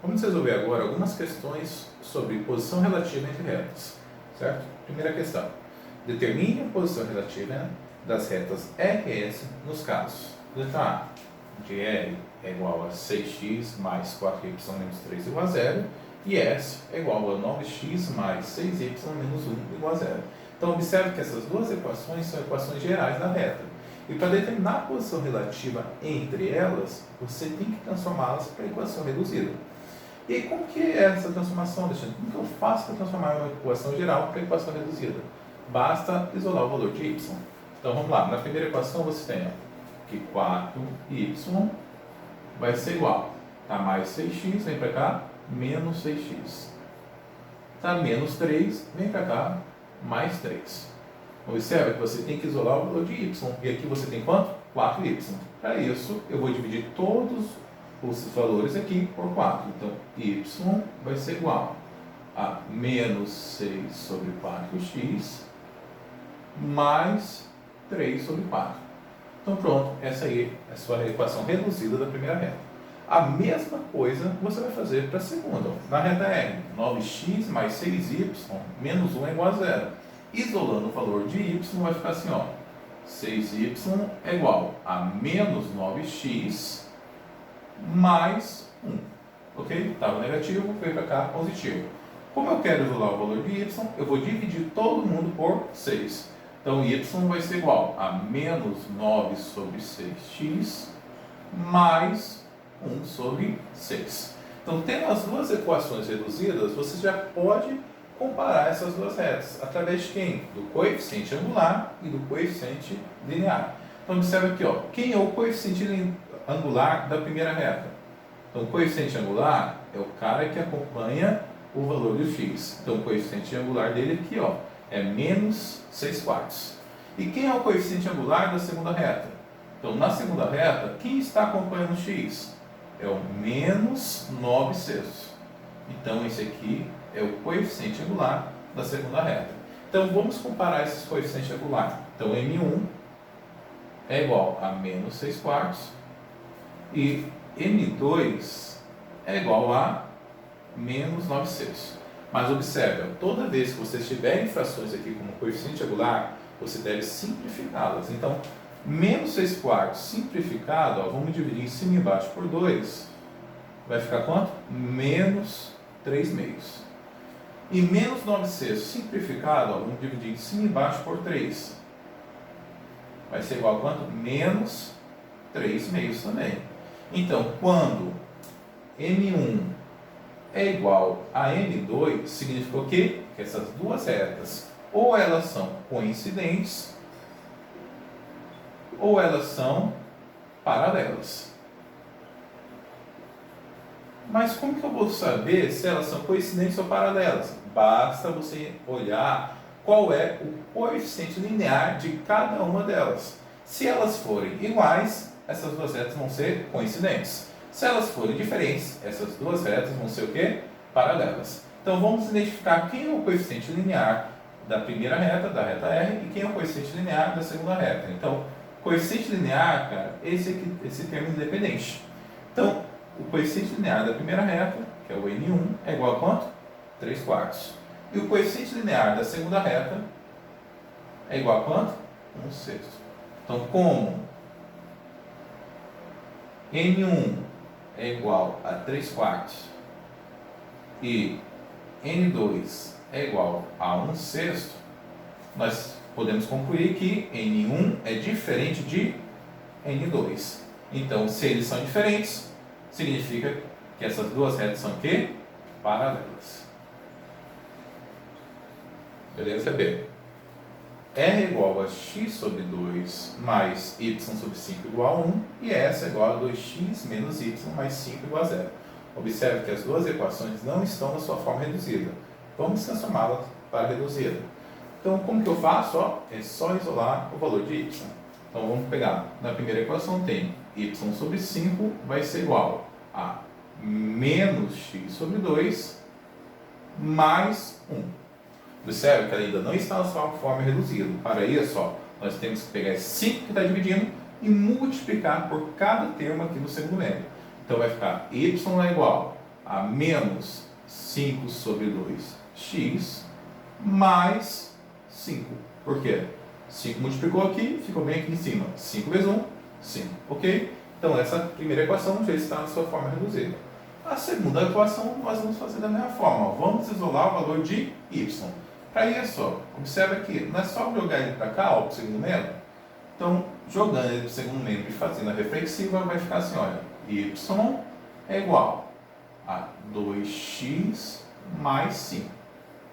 Vamos resolver agora algumas questões sobre posição relativa entre retas, certo? Primeira questão. Determine a posição relativa das retas RS nos casos. Letra A. De R é igual a 6x mais 4y menos 3 igual a 0. E S é igual a 9x mais 6y menos 1 igual a 0. Então, observe que essas duas equações são equações gerais da reta. E para determinar a posição relativa entre elas, você tem que transformá-las para equação reduzida. E aí, como que é essa transformação, Alexandre? Como que eu faço para transformar uma equação geral para equação reduzida? Basta isolar o valor de y. Então, vamos lá. Na primeira equação, você tem que 4y vai ser igual a mais 6x, vem para cá, menos 6x. Tá, menos 3, vem para cá, mais 3. Observe que você tem que isolar o valor de y. E aqui você tem quanto? 4y. Para isso, eu vou dividir todos os valores aqui por 4. Então, y vai ser igual a menos 6 sobre 4x mais 3 sobre 4. Então, pronto. Essa aí é a sua equação reduzida da primeira reta. A mesma coisa você vai fazer para a segunda. Na reta R, 9x mais 6y menos 1 é igual a 0. Isolando o valor de y, vai ficar assim, ó. 6y é igual a menos 9x mais 1. Ok? Estava negativo, veio para cá positivo. Como eu quero isolar o valor de y, eu vou dividir todo mundo por 6. Então, y vai ser igual a menos 9 sobre 6x mais 1 sobre 6. Então, tendo as duas equações reduzidas, você já pode comparar essas duas retas. Através de quem? Do coeficiente angular e do coeficiente linear. Então, observe aqui, ó, quem é o coeficiente angular da primeira reta? Então, o coeficiente angular é o cara que acompanha o valor do x. Então, o coeficiente angular dele aqui, ó, é menos 6 quartos. E quem é o coeficiente angular da segunda reta? Então, na segunda reta, quem está acompanhando o x? É o menos 9 sextos. Então, esse aqui é o coeficiente angular da segunda reta. Então, vamos comparar esses coeficientes angulares. Então, M1 é igual a menos 6 quartos e M2 é igual a menos 9 sextos. Mas observe, toda vez que vocês tiverem frações aqui como coeficiente angular, você deve simplificá-las. Então, menos 6 quartos simplificado, ó, vamos dividir em cima e embaixo por 2, vai ficar quanto? Menos 3 meios. E menos 9 sextos simplificado, ó, vamos dividir em cima e embaixo por 3. Vai ser igual a quanto? Menos 3 meios também. Então, quando M1 é igual a M2, significa o quê? Que essas duas retas, ou elas são coincidentes, ou elas são paralelas. Mas como que eu vou saber se elas são coincidentes ou paralelas? Basta você olhar qual é o coeficiente linear de cada uma delas. Se elas forem iguais, essas duas retas vão ser coincidentes. Se elas forem diferentes, essas duas retas vão ser o quê? Paralelas. Então vamos identificar quem é o coeficiente linear da primeira reta, da reta R, e quem é o coeficiente linear da segunda reta. Então, coeficiente linear, cara, esse termo independente. Então, o coeficiente linear da primeira reta, que é o N1, é igual a quanto? 3 quartos. E o coeficiente linear da segunda reta é igual a quanto? 1 sexto. Então, como N1 é igual a 3 quartos e N2 é igual a 1 sexto, nós podemos concluir que N1 é diferente de N2. Então, se eles são diferentes, significa que essas duas retas são o quê? Paralelas. Beleza? B. R é igual a x sobre 2 mais y sobre 5 igual a 1 e S é igual a 2x menos y mais 5 igual a 0. Observe que as duas equações não estão na sua forma reduzida. Vamos transformá-las para reduzida. Então, como que eu faço? Ó, é só isolar o valor de y. Então, vamos pegar. Na primeira equação tem y sobre 5 vai ser igual a menos x sobre 2 mais 1. Observe que ela ainda não está na sua forma reduzida. Para isso, ó, nós temos que pegar esse 5 que está dividindo e multiplicar por cada termo aqui no segundo médio. Então, vai ficar y é igual a menos 5 sobre 2x mais 5. Por quê? 5 multiplicou aqui, ficou bem aqui em cima. 5 vezes 1, 5. Ok? Então, essa primeira equação já está na sua forma reduzida. A segunda equação nós vamos fazer da mesma forma. Vamos isolar o valor de y. Para isso, observe aqui, não é só jogar ele para cá, para o segundo membro. Então, jogando ele para o segundo membro e fazendo a reflexiva, vai ficar assim, olha, y é igual a 2x mais 5.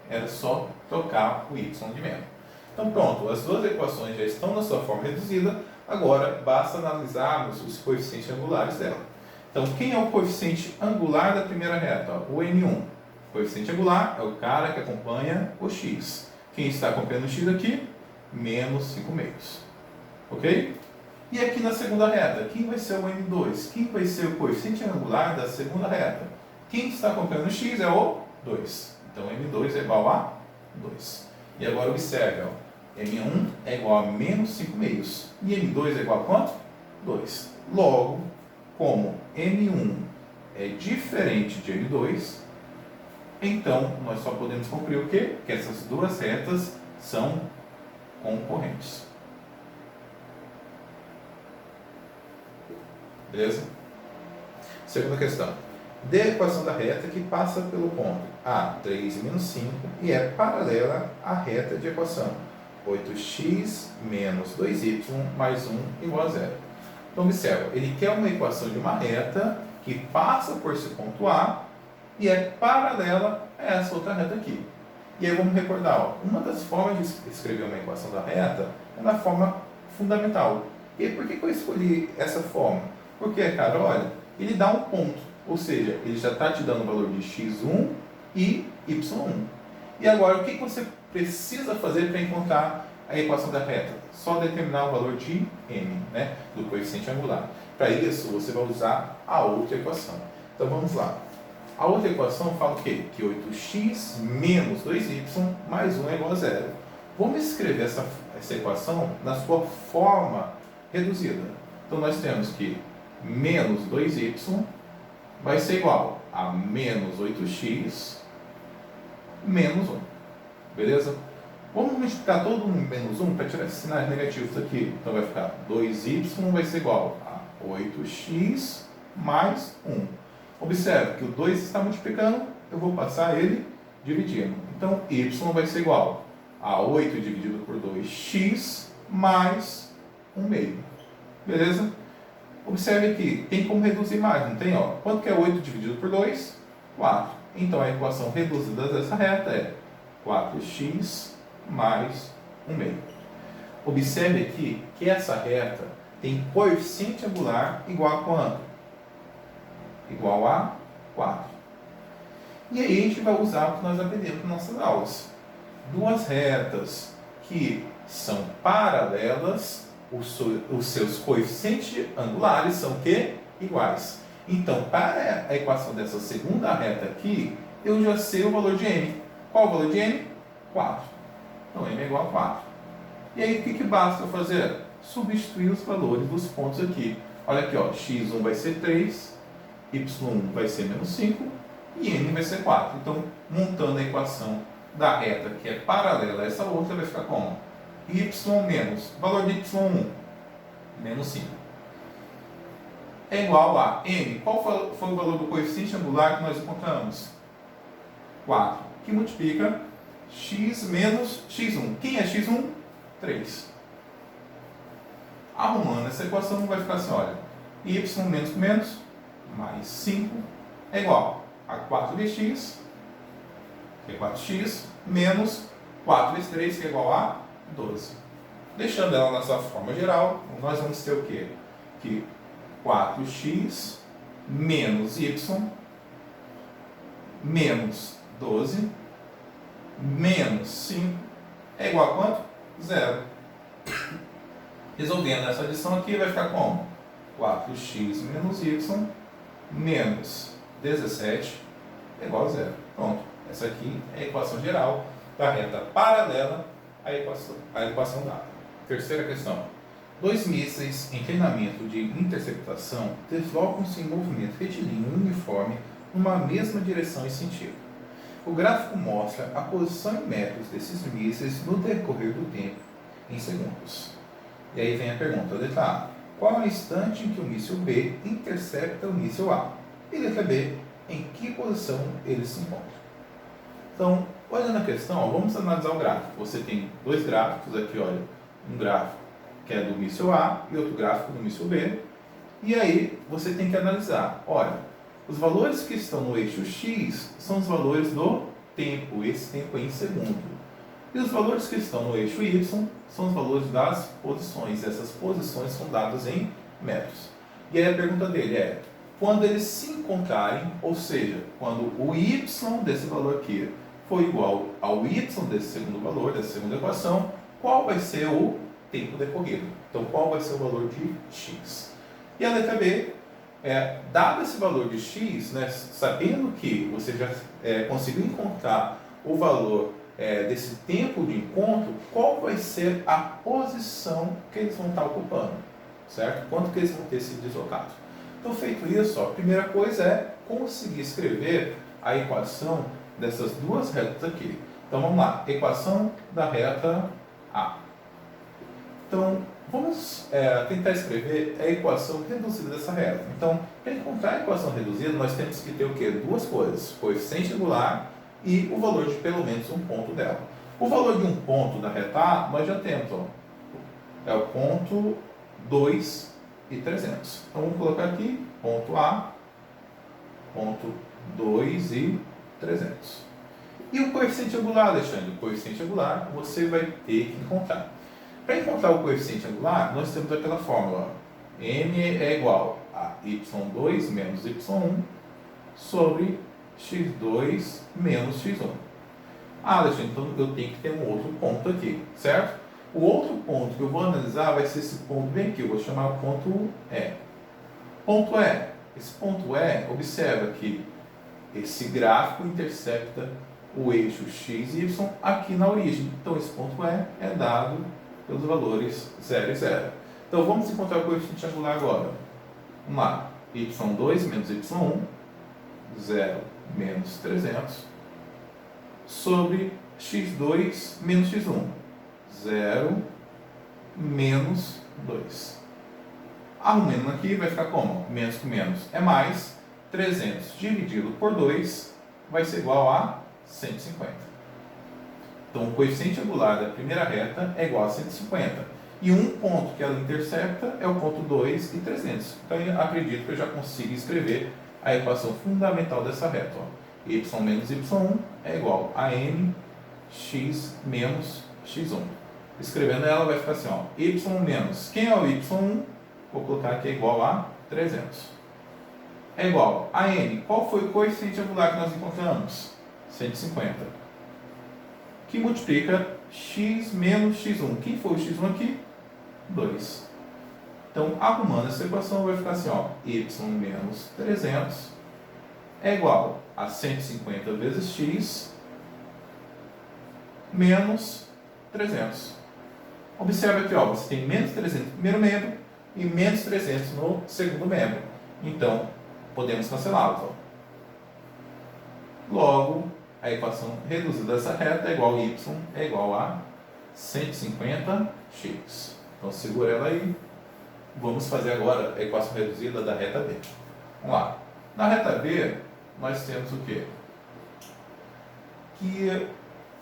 Era só trocar o y de membro. Então, pronto, as duas equações já estão na sua forma reduzida, agora basta analisarmos os coeficientes angulares dela. Então, quem é o coeficiente angular da primeira reta? O N1. O coeficiente angular é o cara que acompanha o x. Quem está acompanhando o x aqui? Menos 5 meios. Ok? E aqui na segunda reta, quem vai ser o N2? Quem vai ser o coeficiente angular da segunda reta? Quem está acompanhando o x é o 2. Então, N2 é igual a 2. E agora observe, ó, M1 é igual a menos 5 meios. E M2 é igual a quanto? 2. Logo, como M1 é diferente de M2, então nós só podemos concluir o quê? Que essas duas retas são concorrentes. Beleza? Segunda questão. Dê a equação da reta que passa pelo ponto A, 3 e menos 5 e é paralela à reta de equação 8x menos 2y mais 1 igual a 0. Então, observa, ele quer uma equação de uma reta que passa por esse ponto A e é paralela a essa outra reta aqui. E aí vamos recordar, ó, uma das formas de escrever uma equação da reta é na forma fundamental. E por que eu escolhi essa forma? Porque, cara, olha, ele dá um ponto, ou seja, ele já está te dando o valor de x1 e y1. E agora, o que você precisa fazer para encontrar a equação da reta? Só determinar o valor de m, né, do coeficiente angular. Para isso, você vai usar a outra equação. Então, vamos lá. A outra equação fala o quê? Que 8x menos 2y mais 1 é igual a 0. Vamos escrever essa equação na sua forma reduzida. Então, nós temos que menos 2y vai ser igual a menos 8x menos 1. Beleza? Vamos multiplicar todo o menos 1 para tirar esses sinais negativos aqui. Então vai ficar 2y vai ser igual a 8x mais 1. Observe que o 2 está multiplicando, eu vou passar ele dividindo. Então y vai ser igual a 8 dividido por 2x mais 1 meio. Beleza? Observe aqui, tem como reduzir mais, não tem? Ó? Quanto que é 8 dividido por 2? 4. Então a equação reduzida dessa reta é 4x mais 1 meio. Observe aqui que essa reta tem coeficiente angular igual a quanto? Igual a 4. E aí a gente vai usar o que nós aprendemos nas nossas aulas. Duas retas que são paralelas, os seus coeficientes angulares são que? Iguais. Então, para a equação dessa segunda reta aqui, eu já sei o valor de m. Qual o valor de m? 4. Então, m é igual a 4. E aí, o que basta eu fazer? Substituir os valores dos pontos aqui. Olha aqui, ó, x1 vai ser 3, y1 vai ser menos 5 e m vai ser 4. Então, montando a equação da reta que é paralela a essa outra, vai ficar como? Y menos, valor de y1, menos 5. É igual a m. Qual foi o valor do coeficiente angular que nós encontramos? 4. Que multiplica x menos x1. Quem é x1? 3. Arrumando essa equação, vai ficar assim, olha, y menos com menos, mais 5, é igual a 4 vezes x, que é 4x, menos 4 vezes 3, que é igual a 12. Deixando ela na sua forma geral, nós vamos ter o quê? Que 4x menos y menos 12 menos 5 é igual a quanto? 0. Resolvendo essa adição aqui, vai ficar como? 4x menos y menos 17 é igual a 0. Pronto. Essa aqui é a equação geral da reta paralela à equação dada. Terceira questão. 2 mísseis em treinamento de interceptação deslocam-se em movimento retilíneo uniforme numa mesma direção e sentido. O gráfico mostra a posição em metros desses mísseis no decorrer do tempo, em segundos. E aí vem a pergunta, letra A. Qual é o instante em que o míssil B intercepta o míssil A? E letra B. Em que posição eles se encontram? Então, olhando a questão, ó, vamos analisar o gráfico. Você tem dois gráficos aqui, olha. Um gráfico que é do míssil A e outro gráfico do míssil B. E aí, você tem que analisar. Olha, os valores que estão no eixo X são os valores do tempo, esse tempo em segundo. E os valores que estão no eixo Y são os valores das posições. Essas posições são dadas em metros. E aí a pergunta dele é, quando eles se encontrarem, ou seja, quando o Y desse valor aqui for igual ao Y desse segundo valor, dessa segunda equação, qual vai ser o tempo decorrido? Então, qual vai ser o valor de X? E a letra B, dado esse valor de X, né, sabendo que você já conseguiu encontrar o valor desse tempo de encontro, qual vai ser a posição que eles vão estar ocupando, certo? Quanto que eles vão ter se deslocado. Então, feito isso, a primeira coisa é conseguir escrever a equação dessas duas retas aqui. Então, vamos lá, equação da reta A. Então, vamos tentar escrever a equação reduzida dessa reta. Então, para encontrar a equação reduzida, nós temos que ter o quê? Duas coisas, coeficiente angular e o valor de pelo menos um ponto dela. O valor de um ponto da reta A, nós já temos, ó, é o ponto 2 e 300. Então, vamos colocar aqui, ponto A, ponto 2 e 300. E o coeficiente angular, Alexandre? O coeficiente angular você vai ter que encontrar. Para encontrar o coeficiente angular, nós temos aquela fórmula, m é igual a y2 menos y1 sobre x2 menos x1. Ah, Alexandre, então eu tenho que ter um outro ponto aqui, certo? O outro ponto que eu vou analisar vai ser esse ponto bem aqui, eu vou chamar o ponto E. Ponto E. Esse ponto E, observa que esse gráfico intercepta o eixo x e y aqui na origem. Então, esse ponto E é dado pelos valores 0 e 0. Então, vamos encontrar o coeficiente angular agora. Vamos lá. y2 menos y1, 0 menos 300, sobre x2 menos x1, 0 menos 2. Arrumando aqui, vai ficar como? Menos com menos é mais, 300 dividido por 2 vai ser igual a 150. Então, o coeficiente angular da primeira reta é igual a 150. E um ponto que ela intercepta é o ponto 2 e 300. Então, eu acredito que eu já consigo escrever a equação fundamental dessa reta. Ó. Y menos y1 é igual a mx menos x1. Escrevendo ela vai ficar assim, ó, y menos, quem é o y1? Vou colocar aqui igual a 300. É igual a n. Qual foi o coeficiente angular que nós encontramos? 150. Que multiplica x menos x1. Quem foi o x1 aqui? 2. Então, arrumando essa equação, vai ficar assim, ó, y menos 300 é igual a 150 vezes x menos 300. Observe aqui, ó, você tem menos 300 no primeiro membro e menos 300 no segundo membro. Então, podemos cancelá-los. Logo, a equação reduzida dessa reta é igual a y é igual a 150x. Então, segura ela aí. Vamos fazer agora a equação reduzida da reta B. Vamos lá. Na reta B, nós temos o quê? Que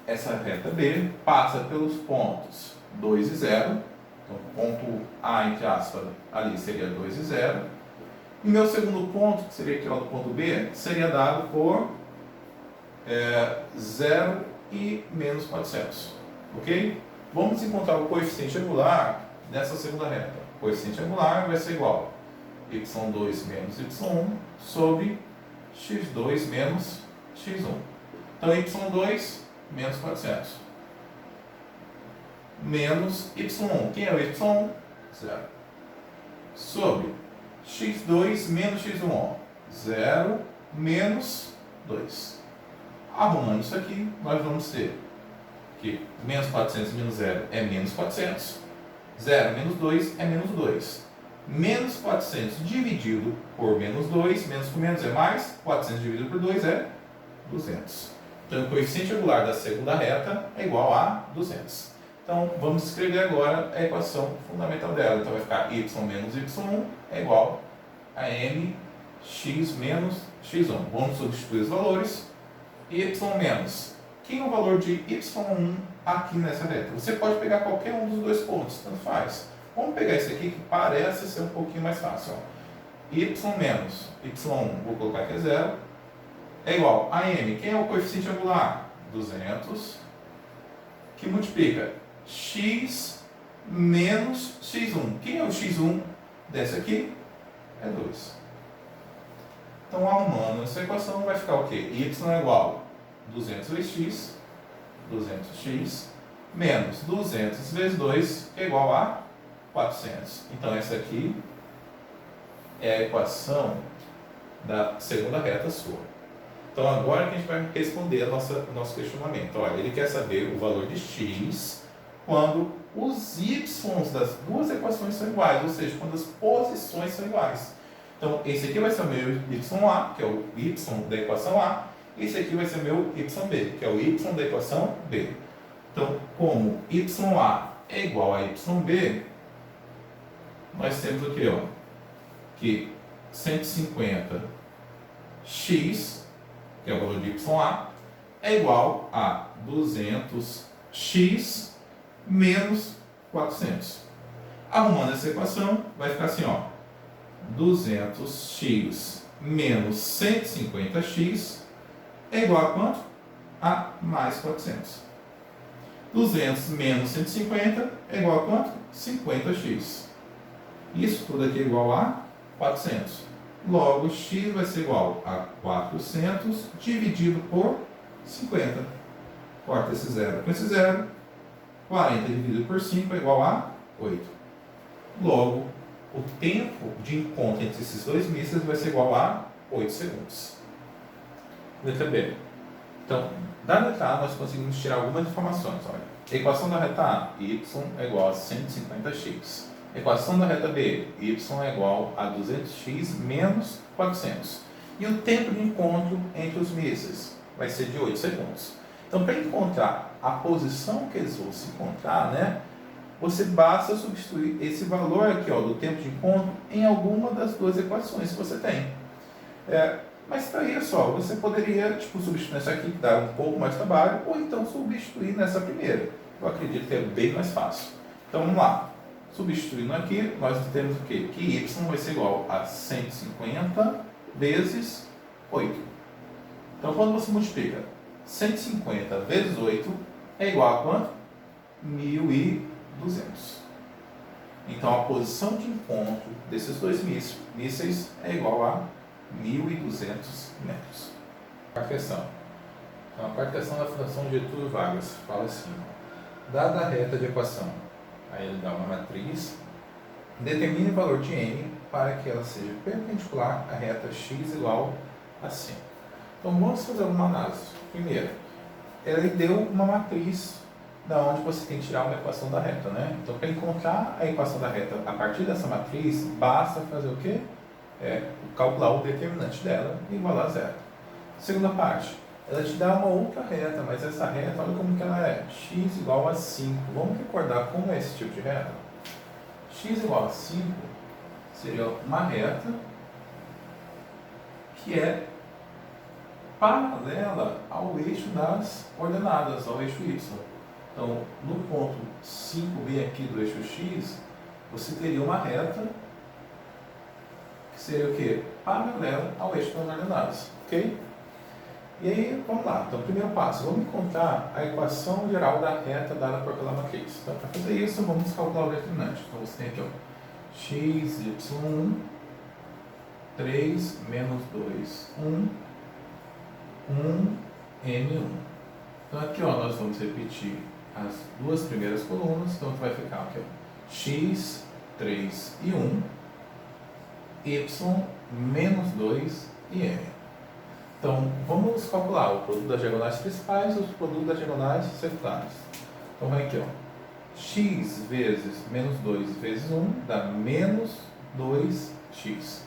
essa reta B passa pelos pontos 2 e 0. Então, ponto A, entre aspas, ali seria 2 e 0. E meu segundo ponto, que seria aqui ó, do ponto B, seria dado por 0 e menos 400. Ok? Vamos encontrar o coeficiente angular nessa segunda reta. O coeficiente angular vai ser igual a y2 menos y1 sobre x2 menos x1. Então, y2 menos 400 menos y1. Quem é o y1? 0. Sobre x2 menos x1. Ó. 0 menos 2. Arrumando isso aqui, nós vamos ter que menos 400 menos 0 é menos 400. 0 menos 2 é menos 2. Menos 400 dividido por menos 2, menos com menos é mais, 400 dividido por 2 é 200. Então, o coeficiente angular da segunda reta é igual a 200. Então, vamos escrever agora a equação fundamental dela. Então, vai ficar y menos y1 é igual a mx menos x1. Vamos substituir os valores. Y menos. Quem é o valor de y1 aqui nessa reta? Você pode pegar qualquer um dos dois pontos, tanto faz. Vamos pegar esse aqui que parece ser um pouquinho mais fácil. Ó. Y menos y1, vou colocar aqui 0, é igual a m. Quem é o coeficiente angular? 200, que multiplica x menos x1. Quem é o x1 desse aqui? É 2. Então, arrumando essa equação, vai ficar o quê? Y é igual a 200 vezes x, 200x, menos 200 vezes 2, que é igual a 400. Então, essa aqui é a equação da segunda reta sua. Então, agora que a gente vai responder o nosso questionamento. Olha, ele quer saber o valor de x quando os y das duas equações são iguais, ou seja, quando as posições são iguais. Então, esse aqui vai ser o meu YA, que é o y da equação A, e esse aqui vai ser o meu YB, que é o y da equação B. Então, como YA é igual a YB, nós temos o que? Que 150x, que é o valor de YA, é igual a 200x menos 400. Arrumando essa equação, vai ficar assim, 200x menos 150x é igual a quanto? A mais 400. 200 menos 150 é igual a quanto? 50x. Isso tudo aqui é igual a 400. Logo, x vai ser igual a 400 dividido por 50. Corta esse zero com esse zero. 40 dividido por 5 é igual a 8. Logo, o tempo de encontro entre esses dois mísseis vai ser igual a 8 segundos. Letra B. Então, da letra A, nós conseguimos tirar algumas informações. Olha, a equação da reta A, y é igual a 150x. Equação da reta B, y é igual a 200x menos 400. E o tempo de encontro entre os mísseis vai ser de 8 segundos. Então, para encontrar a posição que eles vão se encontrar, né, você basta substituir esse valor aqui, do tempo de encontro em alguma das duas equações que você tem. Mas para isso, você poderia substituir nessa aqui, que dá um pouco mais de trabalho, ou então substituir nessa primeira. Eu acredito que é bem mais fácil. Então, vamos lá. Substituindo aqui, nós temos o quê? Que y vai ser igual a 150 vezes 8. Então, quando você multiplica 150 vezes 8, é igual a quanto? 1.200. Então, a posição de encontro desses dois mísseis é igual a 1.200 metros. Quarta questão. Então, a quarta questão da Fundação Getúlio Vargas fala assim: dada a reta de equação, aí ele dá uma matriz, determine o valor de m para que ela seja perpendicular à reta x igual a 5. Então, vamos fazer uma análise. Primeiro, ele deu uma matriz da onde você tem que tirar uma equação da reta, né? Então, para encontrar a equação da reta a partir dessa matriz, basta fazer o quê? Calcular o determinante dela e igualar a zero. Segunda parte, ela te dá uma outra reta, mas essa reta, olha como que ela é, x igual a 5. Vamos recordar como é esse tipo de reta? X igual a 5 seria uma reta que é paralela ao eixo das coordenadas, ao eixo y. Então, no ponto 5b aqui do eixo x, você teria uma reta que seria o quê? Paralela ao eixo das coordenadas, ok? E aí, vamos lá. Então, primeiro passo, vamos encontrar a equação geral da reta dada por aquela matriz. Então, para fazer isso, vamos calcular o determinante. Então, você tem aqui, x, y1, 3 menos 2, 1, m1. Então, aqui, nós vamos repetir as duas primeiras colunas. Então, vai ficar aqui, x, 3 e 1, y, menos 2 e m. Então, vamos calcular o produto das diagonais principais e o produto das diagonais secundárias. Então, vai aqui, x vezes menos 2 vezes 1 dá menos 2x.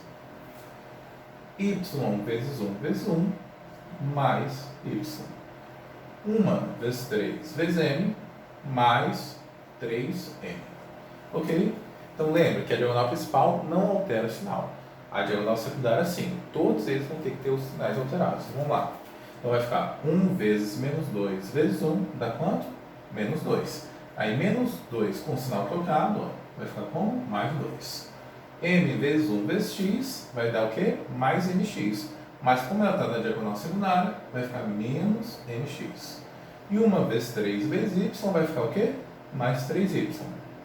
Y vezes 1 vezes 1 mais y. 1 vezes 3 vezes m mais 3m. Ok? Então lembra que a diagonal principal não altera sinal. A diagonal secundária sim. Todos eles vão ter que ter os sinais alterados. Vamos lá. Então vai ficar 1 vezes menos 2 vezes 1 dá quanto? Menos 2. Aí menos 2 com o sinal trocado, ó, vai ficar como? Mais 2. M vezes 1 vezes x vai dar o quê? Mais mx. Mas como ela está na diagonal secundária, vai ficar menos mx. E 1 vezes 3 vezes y vai ficar o quê? Mais 3y.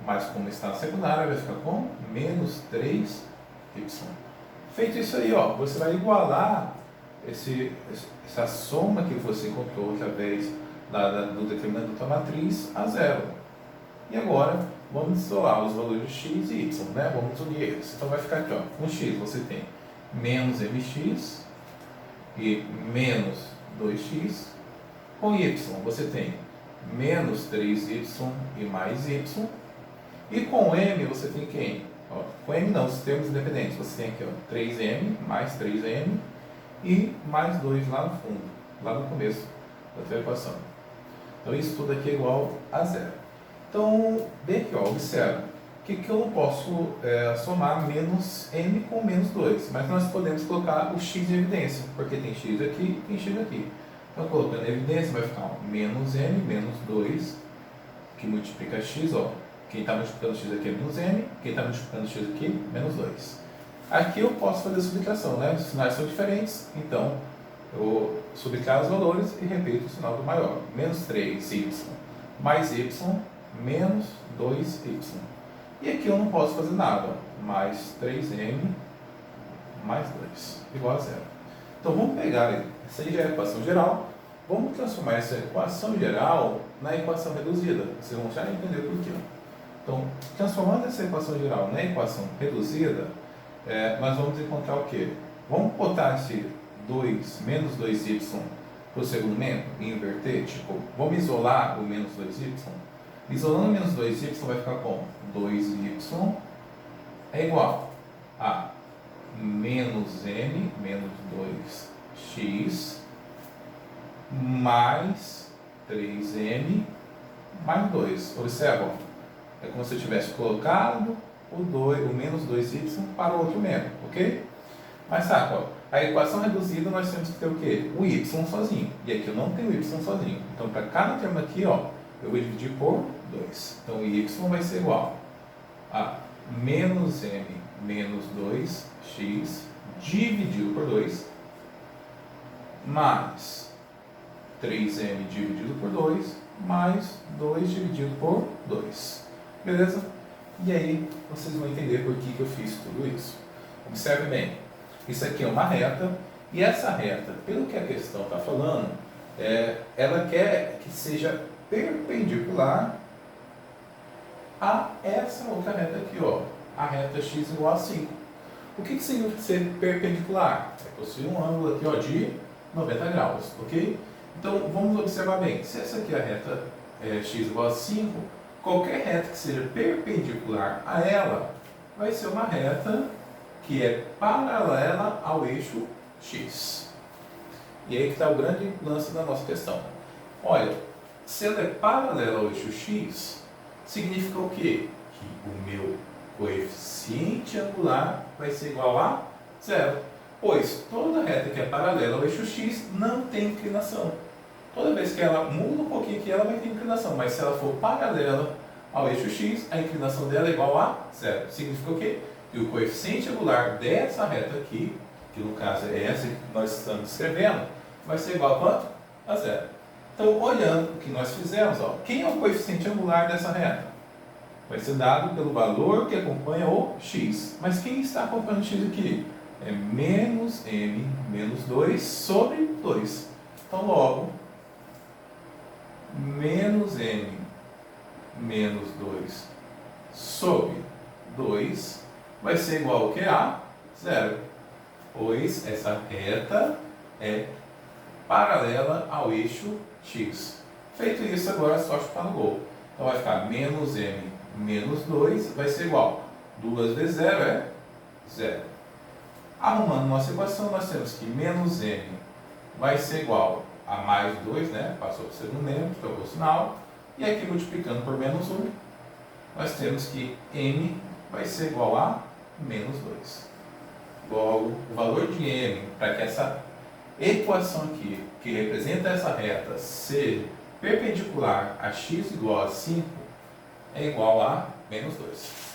Mas como está na secundária, vai ficar como? Menos 3y. Feito isso aí, ó, você vai igualar essa soma que você encontrou através do determinante da matriz a zero. E agora, vamos isolar os valores de x e y, né? Vamos unir eles. Então vai ficar aqui, ó, com x você tem menos mx e menos 2x. Com y você tem menos 3y e mais y. E com m você tem quem? Ó, com m não, os termos independentes. Você tem aqui, ó, 3m mais 3m e mais 2 lá no fundo, lá no começo da tua equação. Então isso tudo aqui é igual a zero. Então, bem aqui, ó, observa que eu não posso somar menos m com menos 2, mas nós podemos colocar o x em evidência, porque tem x aqui e tem x aqui. Então, colocando em evidência, vai ficar ó, menos m, menos 2, que multiplica x, ó. Quem está multiplicando x aqui é menos m, quem está multiplicando x aqui, menos 2. Aqui eu posso fazer a subtração, né? Os sinais são diferentes, então eu subtraio os valores e repito o sinal do maior. Menos 3y mais y menos 2y. E aqui eu não posso fazer nada, ó. Mais 3m mais 2, igual a zero. Então vamos pegar, essa aí já é a equação geral, vamos transformar essa equação geral na equação reduzida. Vocês vão já entender por quê. Então, transformando essa equação geral na equação reduzida, nós vamos encontrar o quê? Vamos botar esse 2 menos 2y para o segundo momento e inverter, tipo, vamos isolar o menos 2y. Isolando o menos 2y vai ficar como? 2y é igual a menos m, menos 2x, mais 3m, mais 2. Observa, é como se eu tivesse colocado o menos 2y para o outro membro, ok? Mas saca, ó, a equação reduzida nós temos que ter o quê? O y sozinho. E aqui eu não tenho o y sozinho. Então, para cada termo aqui, ó, eu vou dividir por 2. Então, o y vai ser igual a menos m menos 2x dividido por 2 mais 3m dividido por 2 mais 2 dividido por 2. Beleza? E aí vocês vão entender por que eu fiz tudo isso. Observe bem, isso aqui é uma reta e essa reta, pelo que a questão está falando, ela quer que seja perpendicular a essa outra reta aqui, ó, a reta x igual a 5. O que significa ser perpendicular? É possuir um ângulo aqui, ó, de 90 graus, ok? Então vamos observar bem, se essa aqui é a reta x igual a 5, qualquer reta que seja perpendicular a ela vai ser uma reta que é paralela ao eixo x. E aí que está o grande lance da nossa questão. Olha, se ela é paralela ao eixo x, significa o quê? Que o meu coeficiente angular vai ser igual a zero. Pois toda reta que é paralela ao eixo x não tem inclinação. Toda vez que ela muda um pouquinho aqui, ela vai ter inclinação. Mas se ela for paralela ao eixo x, a inclinação dela é igual a zero. Significa o quê? Que o coeficiente angular dessa reta aqui, que no caso é essa que nós estamos escrevendo, vai ser igual a quanto? A zero. Então, olhando o que nós fizemos, ó, quem é o coeficiente angular dessa reta? Vai ser dado pelo valor que acompanha o x. Mas quem está acompanhando o x aqui? É menos m menos 2 sobre 2. Então, logo, menos m menos 2 sobre 2 vai ser igual ao que? A zero. Pois essa reta é paralela ao eixo x. Feito isso, agora é só chutar no gol. Então vai ficar menos m menos 2 vai ser igual. 2 vezes 0 é 0. Arrumando nossa equação, nós temos que menos m vai ser igual a mais 2, né? Passou para o segundo membro, proporcional. E aqui multiplicando por menos 1, nós temos que m vai ser igual a menos 2. Logo, o valor de m, para que essa equação aqui, que representa essa reta, seja perpendicular a x igual a 5, é igual a menos 2.